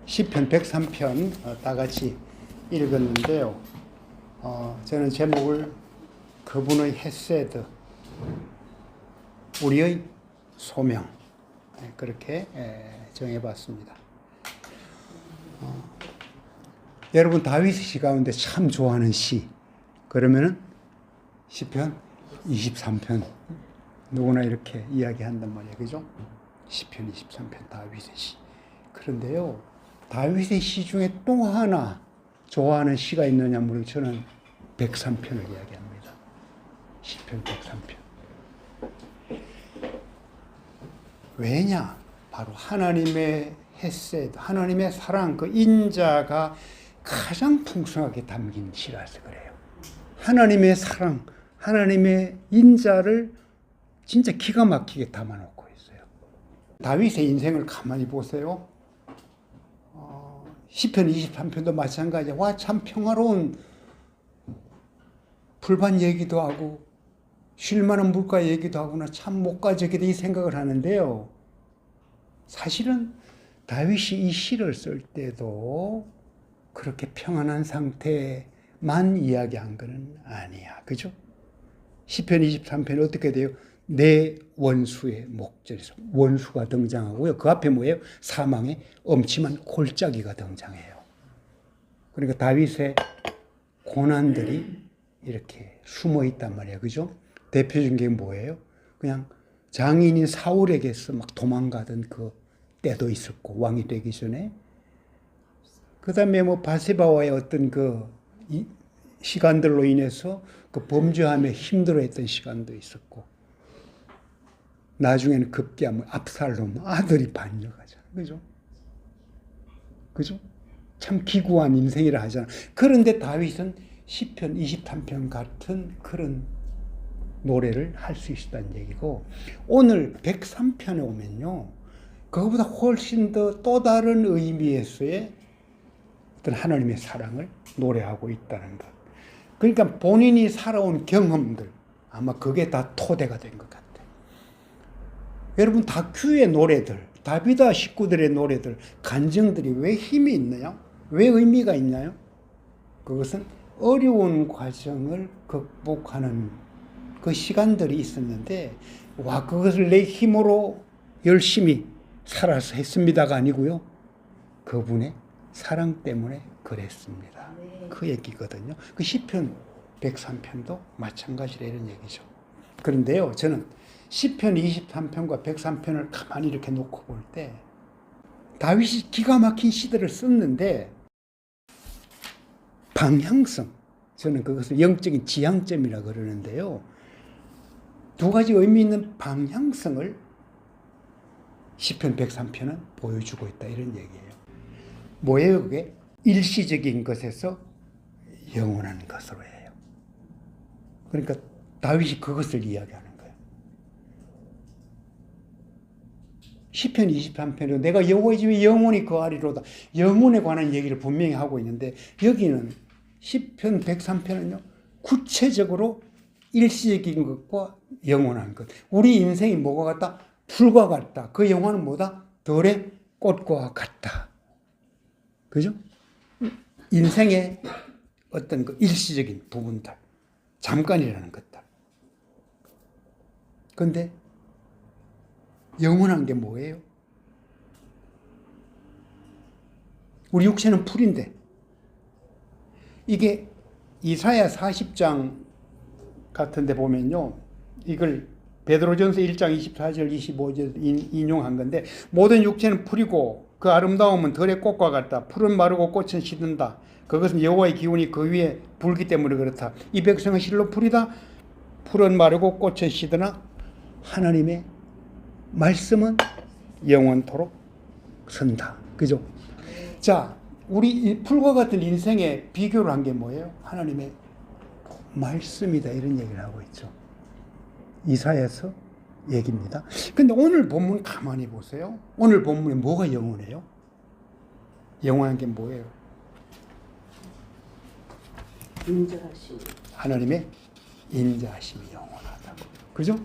시편 103편 다 같이 읽었는데요. 저는 제목을 그분의 헤세드, 우리의 소명, 그렇게 정해봤습니다. 여러분 다윗 시 가운데 참 좋아하는 시 그러면은 시편 23편 누구나 이렇게 이야기한단 말이에요, 그죠? 시편 23편 다윗의 시. 그런데요, 다윗의 시 중에 또 하나 좋아하는 시가 있느냐 물으면 저는 103편을 이야기합니다. 시편 103편. 왜냐? 바로 하나님의 헤세드, 하나님의 사랑, 그 인자가 가장 풍성하게 담긴 시라서 그래요. 하나님의 사랑, 하나님의 인자를 진짜 기가 막히게 담아놓고 있어요. 다윗의 인생을 가만히 보세요. 시편 23편도 마찬가지야. 와, 참 평화로운 불밭 얘기도 하고 쉴만한 물가 얘기도 하구나. 참 목가적이다 이 생각을 하는데요. 사실은 다윗이 이 시를 쓸 때도 그렇게 평안한 상태만 이야기한 것은 아니야. 그죠? 시편 23편 어떻게 돼요? 내 원수의 목전에서 원수가 등장하고요. 그 앞에 뭐예요? 사망의 엄침한 골짜기가 등장해요. 그러니까 다윗의 고난들이 이렇게 숨어 있단 말이에요. 그죠? 대표적인 게 뭐예요? 그냥 장인인 사울에게서 막 도망가던 그 때도 있었고, 왕이 되기 전에. 그 다음에 뭐 바세바와의 어떤 그 시간들로 인해서 그 범죄함에 힘들어했던 시간도 있었고, 나중에는 급기야 뭐 압살롬 아들이 반역하잖아. 그죠? 그죠? 참 기구한 인생이라 하잖아. 그런데 다윗은 시편 23편 같은 그런 노래를 할 수 있었다는 얘기고, 오늘 103편에 오면요, 그거보다 훨씬 더 또 다른 의미에서의 어떤 하나님의 사랑을 노래하고 있다는 것. 그러니까 본인이 살아온 경험들, 아마 그게 다 토대가 된 것 같아요. 여러분 다큐의 노래들, 다비다 식구들의 노래들, 간증들이 왜 힘이 있나요? 왜 의미가 있나요? 그것은 어려운 과정을 극복하는 그 시간들이 있었는데, 와, 그것을 내 힘으로 열심히 살아서 했습니다가 아니고요. 그분의 사랑 때문에 그랬습니다. 그 얘기거든요. 그 시편 103편도 마찬가지라 이런 얘기죠. 그런데요, 저는 시편 23편과 103편을 가만히 이렇게 놓고 볼 때 다윗이 기가 막힌 시들을 썼는데 방향성, 저는 그것을 영적인 지향점이라 그러는데요. 두 가지 의미 있는 방향성을 시편 103편은 보여주고 있다 이런 얘기예요. 뭐예요 그게? 일시적인 것에서 영원한 것으로 해요. 그러니까 다윗이 그것을 이야기하는 거예요. 시편 23편은 내가 여호와의 집에 영원히 거하리로다. 영혼에 관한 얘기를 분명히 하고 있는데, 여기는 시편 103편은요, 구체적으로 일시적인 것과 영원한 것. 우리 인생이 뭐가 같다? 풀과 같다. 그 영혼은 뭐다? 들의 꽃과 같다. 그죠? 인생의 어떤 그 일시적인 부분들, 잠깐이라는 것들. 그런데 영원한 게 뭐예요? 우리 육체는 풀인데, 이게 이사야 40장 같은 데 보면요, 이걸 베드로전서 1장 24절 25절 인용한 건데, 모든 육체는 풀이고 그 아름다움은 들의 꽃과 같다. 풀은 마르고 꽃은 시든다. 그것은 여호와의 기운이 그 위에 불기 때문에 그렇다. 이 백성은 실로 풀이다. 풀은 마르고 꽃은 시드나 하나님의 말씀은 영원토록 선다. 그죠? 자, 우리 이 풀과 같은 인생에 비교를 한 게 뭐예요? 하나님의 말씀이다. 이런 얘기를 하고 있죠. 이사야서 얘기입니다. 근데 오늘 본문 가만히 보세요. 오늘 본문에 뭐가 영원해요? 영원한 게 뭐예요? 인자하심. 하나님의 인자하심이 영원하다고. 그죠?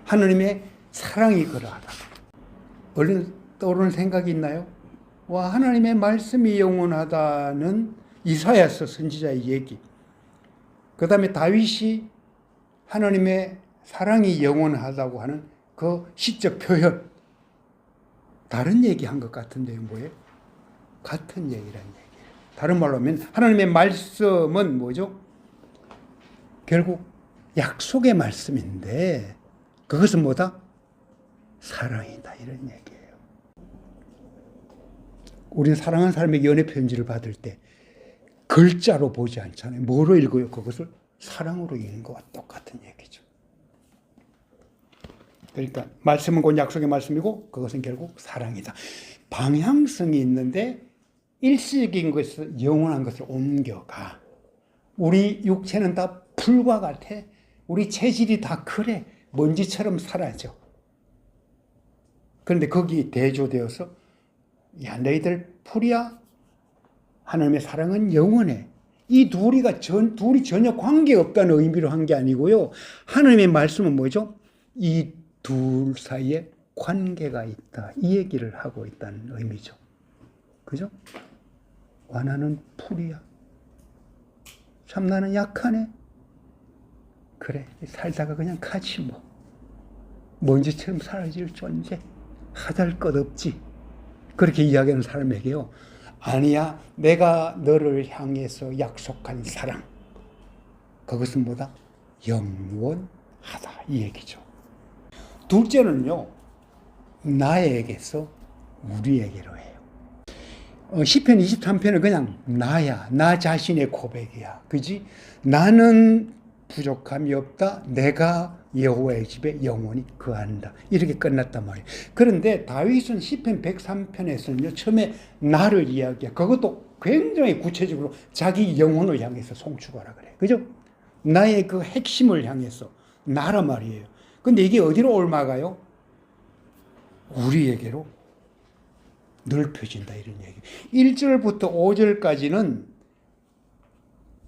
하나님의 사랑이 그러하다고. 얼른 떠오르는 생각이 있나요? 하나님의 말씀이 영원하다는 이사야서 선지자의 얘기. 그 다음에 다윗이 하나님의 사랑이 영원하다고 하는 그 시적 표현. 다른 얘기한 것 같은데요, 뭐예요? 같은 얘기란 얘기예요. 다른 말로 하면 하나님의 말씀은 뭐죠? 결국 약속의 말씀인데 그것은 뭐다? 사랑이다, 이런 얘기예요. 우리는 사랑하는 사람에게 연애 편지를 받을 때 글자로 보지 않잖아요. 뭐로 읽어요? 그것을 사랑으로 읽는 것과 똑같은 얘기죠. 그러니까 말씀은 곧 약속의 말씀이고 그것은 결국 사랑이다. 방향성이 있는데 일시적인 것에서 영원한 것을 옮겨가. 우리 육체는 다 풀과 같아. 우리 체질이 다 그래. 먼지처럼 사라져. 그런데 거기 대조되어서 야, 너희들 풀이야. 하나님의 사랑은 영원해. 이 둘이 전혀 관계없다는 의미로 한 게 아니고요. 하나님의 말씀은 뭐죠? 이 둘 사이에 관계가 있다. 이 얘기를 하고 있다는 의미죠. 그죠? 와, 나는 풀이야. 참 나는 약하네. 그래, 살다가 그냥 가지 뭐. 먼지처럼 사라질 존재. 하잘 것 없지. 그렇게 이야기하는 사람에게요. 아니야, 내가 너를 향해서 약속한 사랑. 그것은 뭐다? 영원하다. 이 얘기죠. 둘째는요, 나에게서 우리에게로 해요. 시편 23편은 그냥 나야, 나 자신의 고백이야. 그지? 나는 부족함이 없다. 내가 여호와의 집에 영원히 거한다. 이렇게 끝났단 말이에요. 그런데 다윗은 시편 103편에서는요, 처음에 나를 이야기해. 그것도 굉장히 구체적으로 자기 영혼을 향해서 송축하라 그래. 그죠? 나의 그 핵심을 향해서 나란 말이에요. 근데 이게 어디로 옮아가요? 우리에게로 넓혀진다, 이런 얘기. 1절부터 5절까지는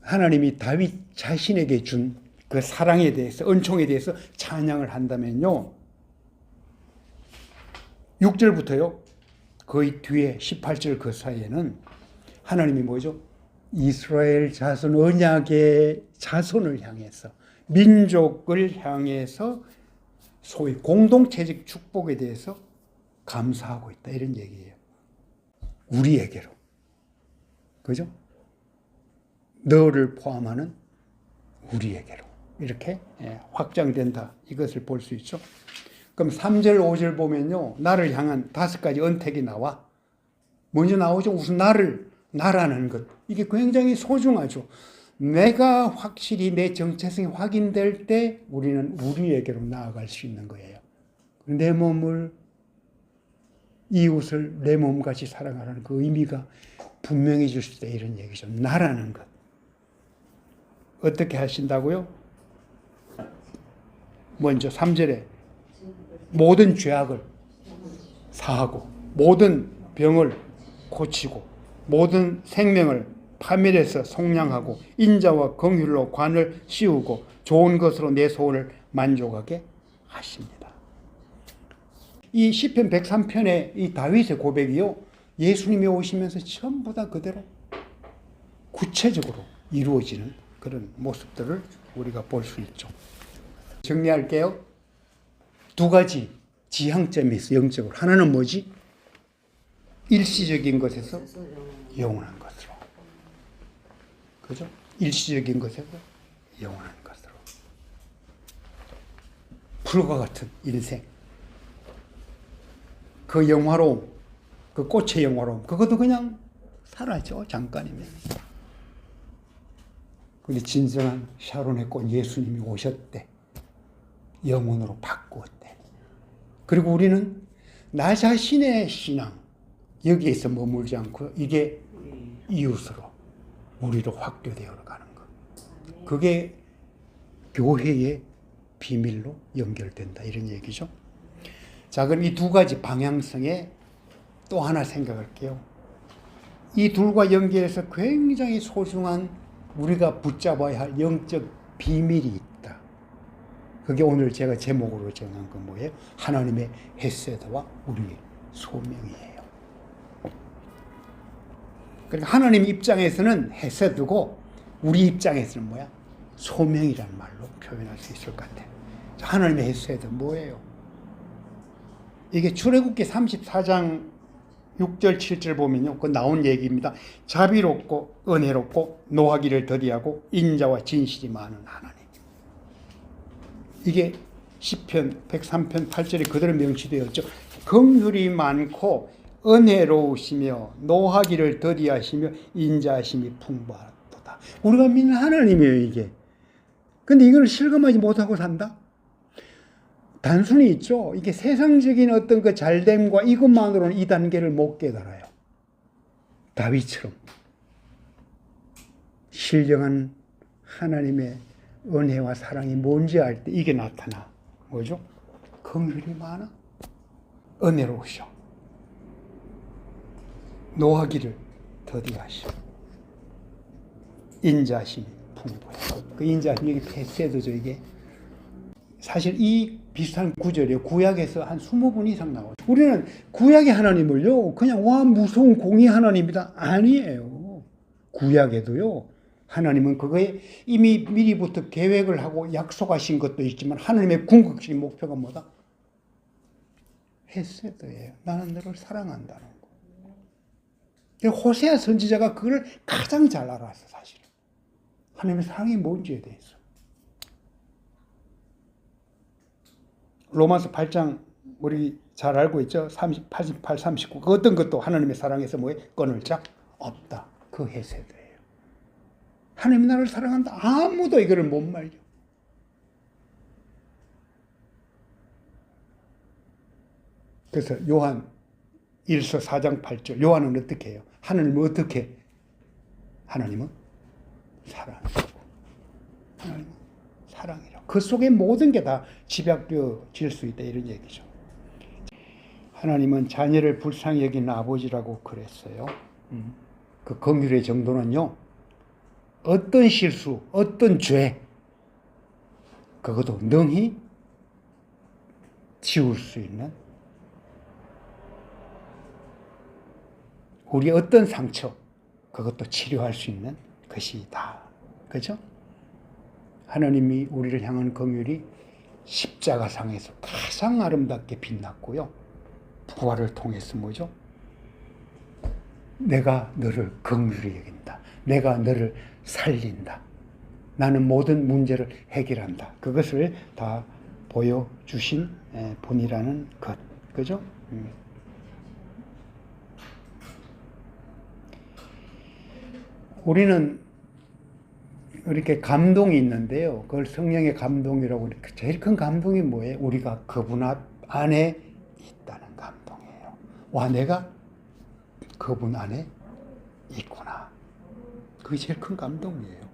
하나님이 다윗 자신에게 준 그 사랑에 대해서, 은총에 대해서 찬양을 한다면요, 6절부터요, 거의 뒤에 18절 그 사이에는 하나님이 뭐죠? 이스라엘 자손, 언약의 자손을 향해서, 민족을 향해서 소위 공동체적 축복에 대해서 감사하고 있다, 이런 얘기예요. 우리에게로. 그죠? 너를 포함하는 우리에게로. 이렇게 확장된다. 이것을 볼 수 있죠. 그럼 3절, 5절 보면요, 나를 향한 5가지 언택이 나와. 먼저 나오죠. 우선 나라는 것. 이게 굉장히 소중하죠. 내가 확실히 내 정체성이 확인될 때 우리는 우리에게로 나아갈 수 있는 거예요. 내 몸을, 이웃을 내 몸같이 사랑하라는 그 의미가 분명해질 수 있다, 이런 얘기죠. 나라는 것. 어떻게 하신다고요? 먼저 3절에 모든 죄악을 사하고 모든 병을 고치고 모든 생명을 파멸해서 속량하고 인자와 긍휼로 관을 씌우고 좋은 것으로 내 소원을 만족하게 하십니다. 이 시편 103편의 이 다윗의 고백이요, 예수님이 오시면서 전부 다 그대로 구체적으로 이루어지는 그런 모습들을 우리가 볼 수 있죠. 정리할게요. 2가지 지향점이 있어, 영적으로. 하나는 뭐지? 일시적인 것에서 영원한 것으로. 그죠? 일시적인 것에서 영원한 것으로. 풀과 같은 인생. 그 영화로움, 그 꽃의 영화로움, 그것도 그냥 사라져, 잠깐이면. 근데 진정한 샤론의 꽃 예수님이 오셨대. 영혼으로 바꾸었대. 그리고 우리는 나 자신의 신앙, 여기에서 머물지 않고 이게 이웃으로, 우리로 확대되어 가는 것. 그게 교회의 비밀로 연결된다, 이런 얘기죠. 자, 그럼 이 2가지 방향성에 또 하나 생각할게요. 이 둘과 연결해서 굉장히 소중한 우리가 붙잡아야 할 영적 비밀이 있다. 그게 오늘 제가 제목으로 정한 건 뭐예요? 하나님의 헤세드와 우리의 소명이에요. 그러니까 하나님 입장에서는 헤세드고 우리 입장에서는 뭐야? 소명이라는 말로 표현할 수 있을 것 같아요. 하나님의 헤세드 뭐예요? 이게 출애굽기 34장 6절 7절 보면요, 그 나온 얘기입니다. 자비롭고 은혜롭고 노하기를 더디하고 인자와 진실이 많은 하나님. 이게 시편 103편 8절에 그대로 명시되었죠. 긍휼이 많고 은혜로우시며 노하기를 더디하시며 인자하심이 풍부하도다. 우리가 믿는 하나님이에요, 이게. 근데 이걸 실감하지 못하고 산다? 단순히 있죠. 이게 세상적인 어떤 그 잘됨과 이것만으로는 이 단계를 못 깨달아요. 다윗처럼 신령한 하나님의 은혜와 사랑이 뭔지 알 때 이게 나타나. 뭐죠? 긍휼이 많아. 은혜로우셔. 노하기를 더디하시오. 인자심이 풍부해. 그 인자심이 이게 패세드죠, 이게. 사실 이 비슷한 구절이에요. 구약에서 한 20번 이상 나와요. 우리는 구약의 하나님을요, 그냥 와 무서운 공의 하나님이다. 아니에요. 구약에도요, 하나님은 그거에 이미 미리부터 계획을 하고 약속하신 것도 있지만 하나님의 궁극적인 목표가 뭐다? 헤세드예요. 나는 너를 사랑한다는 거. 호세아 선지자가 그걸 가장 잘 알았어, 사실은. 하나님의 사랑이 뭔지에 대해서. 로마서 8장 우리 잘 알고 있죠? 88, 39. 그 어떤 것도 하나님의 사랑에서 뭐에 끊을 자 없다. 그 헤세드예요. 하나님이 나를 사랑한다. 아무도 이거를 못 말려. 그래서 요한 1서 4장 8절. 요한은 어떻게 해요? 하나님은 어떻게? 하나님은 사랑이라고. 하나님은 사랑이라고. 그 속에 모든 게 다 집약되어질 수 있다, 이런 얘기죠. 하나님은 자녀를 불쌍히 여기는 아버지라고 그랬어요. 그 긍휼의 정도는요, 어떤 실수, 어떤 죄, 그것도 능히 지울 수 있는, 우리 어떤 상처, 그것도 치료할 수 있는 것이다. 그죠? 하나님이 우리를 향한 긍휼이 십자가상에서 가장 아름답게 빛났고요. 부활을 통해서 뭐죠? 내가 너를 긍휼히 여긴다. 내가 너를 살린다. 나는 모든 문제를 해결한다. 그것을 다 보여주신 분이라는 것. 그죠? 우리는 이렇게 감동이 있는데요. 그걸 성령의 감동이라고. 제일 큰 감동이 뭐예요? 우리가 그분 안에 있다는 감동이에요. 와, 내가 그분 안에 있구나. 그게 제일 큰 감동이에요.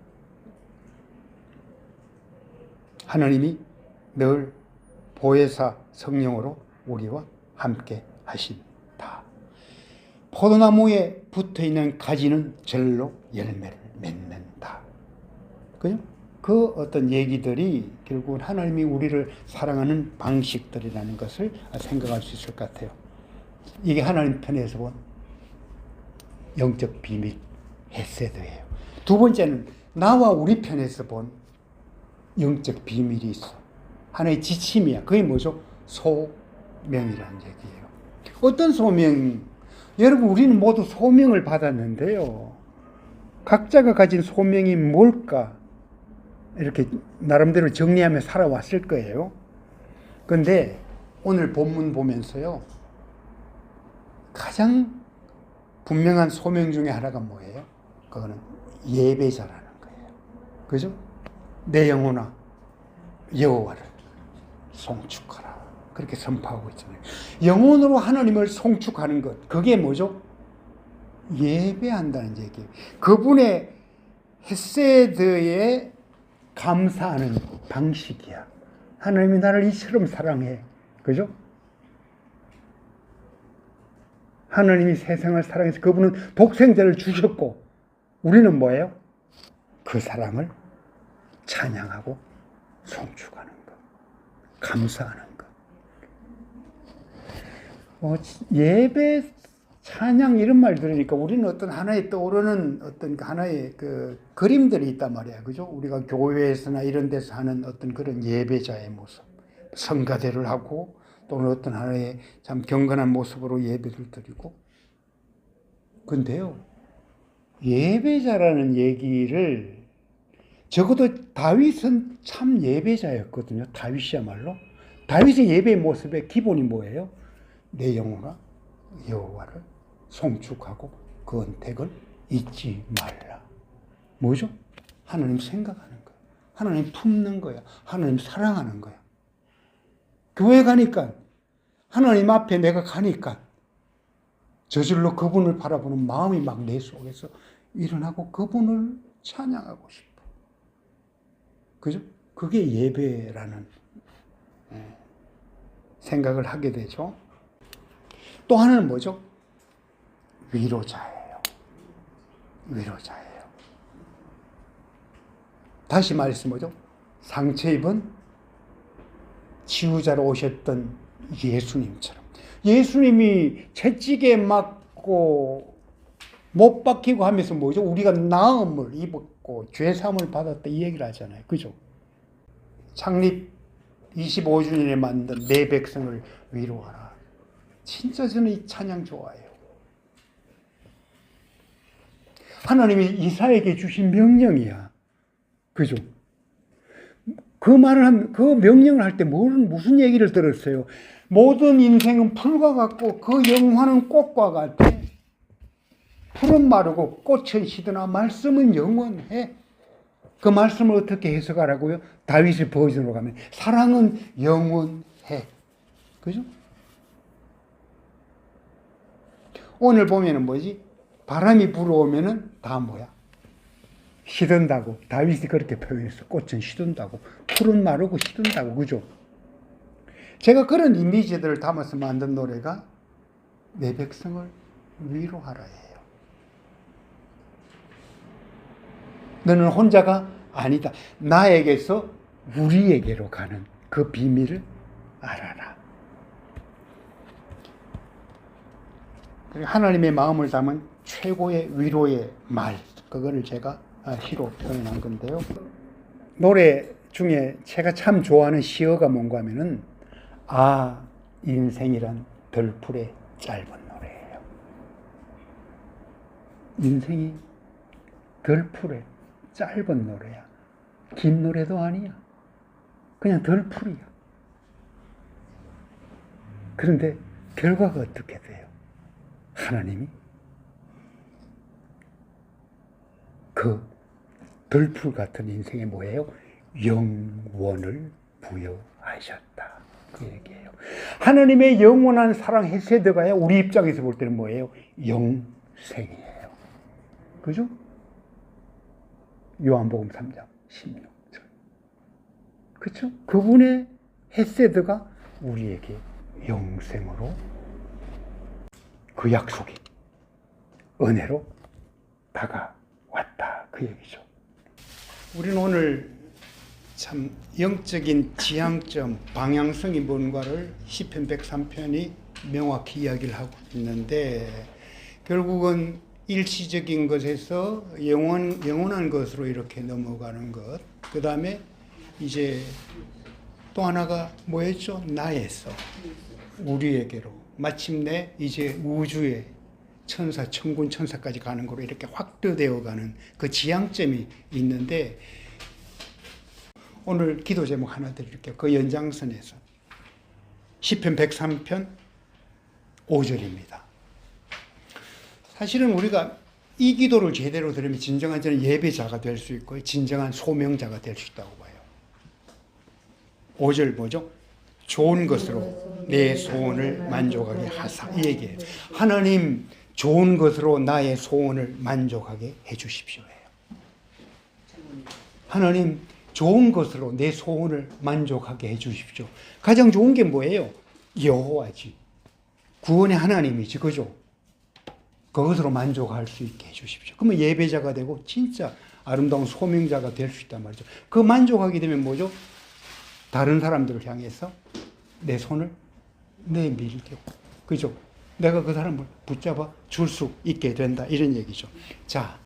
하나님이 늘 보혜사 성령으로 우리와 함께 하신다. 포도나무에 붙어있는 가지는 절로 열매를 맺는다. 그죠? 그 어떤 얘기들이 결국은 하나님이 우리를 사랑하는 방식들이라는 것을 생각할 수 있을 것 같아요. 이게 하나님 편에서 본 영적 비밀, 헤세드예요. 두 번째는 나와 우리 편에서 본 영적 비밀이 있어. 하나의 지침이야. 그게 뭐죠? 소명이라는 얘기예요. 어떤 소명? 여러분, 우리는 모두 소명을 받았는데요. 각자가 가진 소명이 뭘까? 이렇게 나름대로 정리하며 살아왔을 거예요. 그런데 오늘 본문 보면서요, 가장 분명한 소명 중에 하나가 뭐예요? 그거는 예배자라는 거예요. 그죠? 내 영혼아 여호와를 송축하라. 그렇게 선포하고 있잖아요. 영혼으로 하나님을 송축하는 것, 그게 뭐죠? 예배한다는 얘기예요. 그분의 헤세드에 감사하는 방식이야. 하나님이 나를 이처럼 사랑해. 그죠? 하나님이 세상을 사랑해서 그분은 독생자를 주셨고, 우리는 뭐예요? 그 사랑을 찬양하고 송축하는 것, 감사하는 것. 예배 찬양 이런 말 들으니까 우리는 어떤 하나의 떠오르는 어떤 하나의 그 그림들이 있단 말이야. 그죠? 우리가 교회에서나 이런 데서 하는 어떤 그런 예배자의 모습. 성가대를 하고 또는 어떤 하나의 참 경건한 모습으로 예배를 드리고. 근데요, 예배자라는 얘기를 적어도 다윗은 참 예배자였거든요. 다윗이야말로. 다윗의 예배의 모습의 기본이 뭐예요? 내 영혼아 여호와를 송축하고 그 언택을 잊지 말라. 뭐죠? 하나님 생각하는 거야. 하나님 품는 거야. 하나님 사랑하는 거야. 교회 가니까 하나님 앞에 내가 가니까 저절로 그분을 바라보는 마음이 막 내 속에서 일어나고 그분을 찬양하고 싶어. 그죠? 그게 예배라는 생각을 하게 되죠. 또 하나는 뭐죠? 위로자예요. 위로자예요. 다시 말해서 뭐죠? 상처 입은 치유자로 오셨던 예수님처럼. 예수님이 채찍에 맞고 못 박히고 하면서 뭐죠? 우리가 나음을 입었고 죄사함을 받았다 이 얘기를 하잖아요. 그죠? 창립 25주년에 만든 내 백성을 위로하라. 진짜 저는 이 찬양 좋아해요. 하나님이 이사에게 주신 명령이야. 그죠? 그 명령을 할 때 무슨 얘기를 들었어요? 모든 인생은 풀과 같고 그 영화는 꽃과 같아. 풀은 마르고 꽃은 시드나 말씀은 영원해. 그 말씀을 어떻게 해석하라고요? 다윗의 버전으로 가면 사랑은 영원해. 그죠? 오늘 보면은 뭐지? 바람이 불어오면은 다 뭐야? 시든다고. 다윗이 그렇게 표현했어. 꽃은 시든다고. 풀은 마르고 시든다고. 그죠? 제가 그런 이미지들을 담아서 만든 노래가 내 백성을 위로하라예요. 너는 혼자가 아니다. 나에게서 우리에게로 가는 그 비밀을 알아라. 하나님의 마음을 담은 최고의 위로의 말, 그거를 제가 시로 표현한 건데요. 노래 중에 제가 참 좋아하는 시어가 뭔가 하면은 인생이란 덜풀의 짧은 노래예요. 인생이 덜풀의 짧은 노래야. 긴 노래도 아니야. 그냥 덜풀이야. 그런데 결과가 어떻게 돼요? 하나님이 그 덜풀 같은 인생에 뭐예요? 영원을 부여하셨다. 그 얘기예요. 하나님의 영원한 사랑 헤세드가요, 우리 입장에서 볼 때는 뭐예요? 영생이에요. 그죠? 요한복음 3장 16절. 그렇죠? 그분의 헤세드가 우리에게 영생으로 그 약속이 은혜로 다가왔다. 그 얘기죠. 우리는 오늘 참 영적인 지향점, 방향성이 뭔가를 시편 103편이 명확히 이야기를 하고 있는데 결국은 일시적인 것에서 영원한 것으로 이렇게 넘어가는 것. 그 다음에 이제 또 하나가 뭐였죠? 나에서 우리에게로 마침내 이제 우주의 천사, 천군 천사까지 가는 거로 이렇게 확대되어 가는 그 지향점이 있는데 오늘 기도 제목 하나 드릴게요. 그 연장선에서 시편 103편 5절입니다. 사실은 우리가 이 기도를 제대로 들으면 진정한 저는 예배자가 될 수 있고 진정한 소명자가 될 수 있다고 봐요. 5절 뭐죠? 좋은 것으로 내 소원을 만족하게 하사. 이 얘기예요. 하나님 좋은 것으로 나의 소원을 만족하게 해 주십시오. 하나님 좋은 것으로 내 소원을 만족하게 해 주십시오. 가장 좋은 게 뭐예요? 여호와지. 구원의 하나님이지. 그죠? 그것으로 만족할 수 있게 해 주십시오. 그러면 예배자가 되고 진짜 아름다운 소명자가 될 수 있단 말이죠. 그 만족하게 되면 뭐죠? 다른 사람들을 향해서 내 손을 내밀고, 그죠? 내가 그 사람을 붙잡아 줄 수 있게 된다. 이런 얘기죠. 자,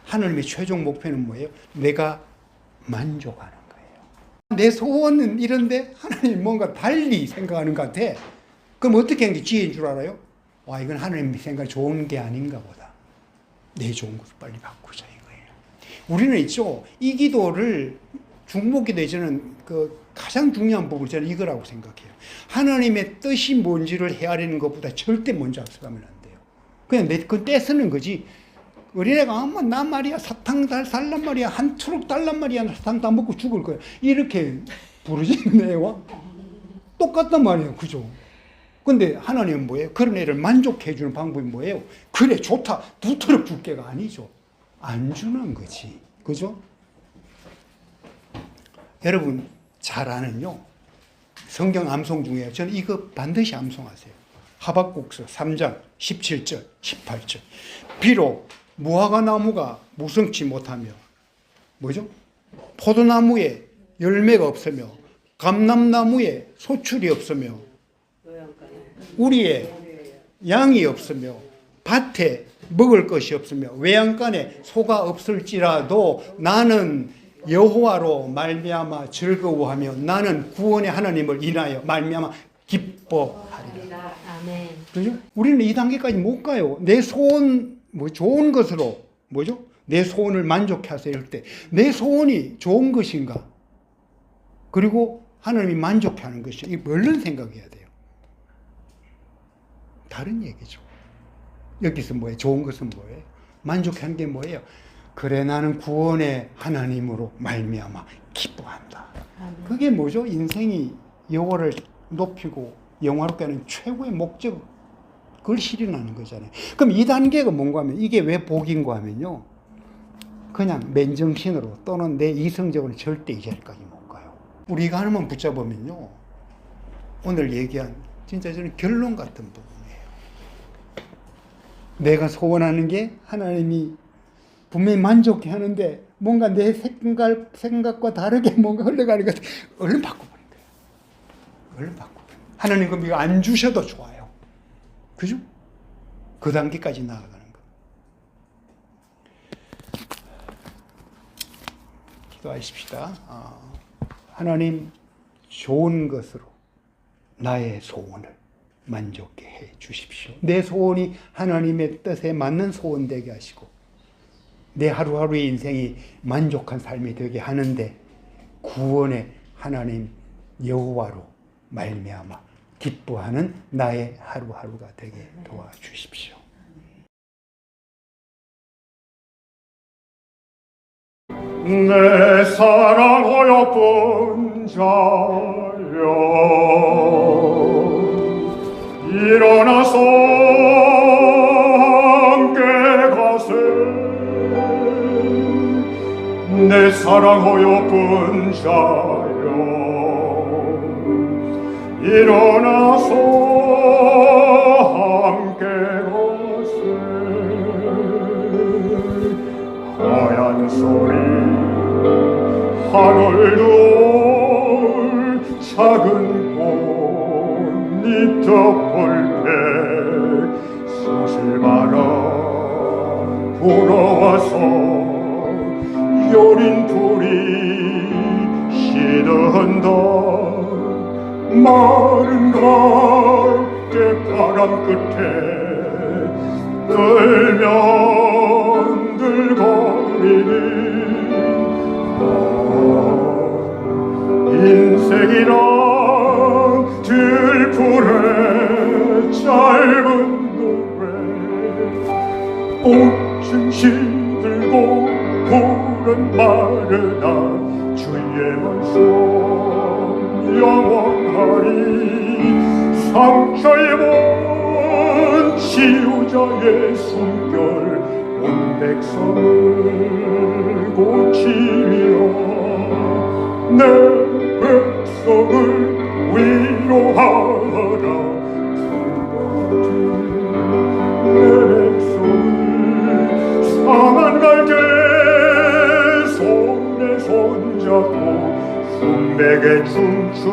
하나님의 최종 목표는 뭐예요? 내가 만족하는 거예요. 내 소원은 이런데 하나님 뭔가 달리 생각하는 것 같아. 그럼 어떻게 하는 게 지혜인 줄 알아요? 와, 이건 하나님 생각 좋은 게 아닌가 보다. 내 좋은 것을 빨리 바꾸자 이거예요. 우리는 있죠. 이 기도를 중보기도에 저는 가장 중요한 부분이 저는 이거라고 생각해요. 하나님의 뜻이 뭔지를 헤아리는 것보다 절대 먼저 앞서가면 안 돼요. 그냥 그건 떼쓰는 거지. 어린애가 아마 나 말이야 사탕 살란 말이야 한 트럭 달란 말이야 사탕 다 먹고 죽을 거야. 이렇게 부르짖는 애와 똑같단 말이에요. 그죠? 근데 하나님은 뭐예요? 그런 애를 만족해 주는 방법이 뭐예요? 그래 좋다 두 트럭 줄게가 아니죠. 안 주는 거지. 그죠? 여러분 잘 아는요 성경 암송 중에 저는 이거 반드시 암송하세요. 하박국서 3장 17절 18절. 비록 무화과 나무가 무성치 못하며 뭐죠? 포도나무에 열매가 없으며 감람나무에 소출이 없으며 우리의 양이 없으며 밭에 먹을 것이 없으며 외양간에 소가 없을지라도 나는 여호와로 말미암아 즐거워하며 나는 구원의 하나님을 인하여 말미암아 기뻐하리라. 아멘. 그죠? 우리는 이 단계까지 못 가요. 내 소원 좋은 것으로 뭐죠? 내 소원을 만족해 하세요. 이럴 때 내 소원이 좋은 것인가? 그리고 하나님이 만족해 하는 것이 이 얼른 생각해야 돼요. 다른 얘기죠. 여기서 뭐예요? 좋은 것은 뭐예요? 만족하는 게 뭐예요? 그래 나는 구원의 하나님으로 말미암아 기뻐한다. 그게 뭐죠? 인생이 여호와를 높이고 영화롭게 하는 최고의 목적 그걸 실현하는 거잖아요. 그럼 이 단계가 뭔가 하면 이게 왜 복인가 하면요. 그냥 맨정신으로 또는 내 이성적으로 절대 이 자리까지 못 가요. 우리가 하나만 붙잡으면요. 오늘 얘기한 진짜 저는 결론 같은 부분이에요. 내가 소원하는 게 하나님이 분명히 만족해 하는데 뭔가 내 생각과 다르게 뭔가 흘러가는 것 같아. 얼른 바꿔버린 거예요. 얼른 바꿔버린 거예요. 하나님 그럼 이거 안 주셔도 좋아요. 그죠? 그 단계까지 나아가는 거. 기도하십시다. 하나님 좋은 것으로 나의 소원을 만족해 해 주십시오. 내 소원이 하나님의 뜻에 맞는 소원 되게 하시고 내 하루하루의 인생이 만족한 삶이 되게 하는데 구원의 하나님 여호와로 말미암아 기뻐하는 나의 하루하루가 되게 도와주십시오. 내 사랑하였던 자여 일어나서 함께 가세 내 사랑하였던 자여 일어나서 함께 가세 하얀 소리 하늘도 작은 꽃잎 덮을 때 수실바람 불어와서 여린 둘이 시든다 마른 갈대바람 끝에 떨면 들거리는 인생이란 들풀에 짧은 노래 꽃은 시들고 푸른 마르다 주의 말씀 영원하리 상처 입은 치유자의 숨결 온 백성을 고치리라 내 백성을 위로하라 내 백성을 상한 갈대 손에 손잡고 순백에 춤추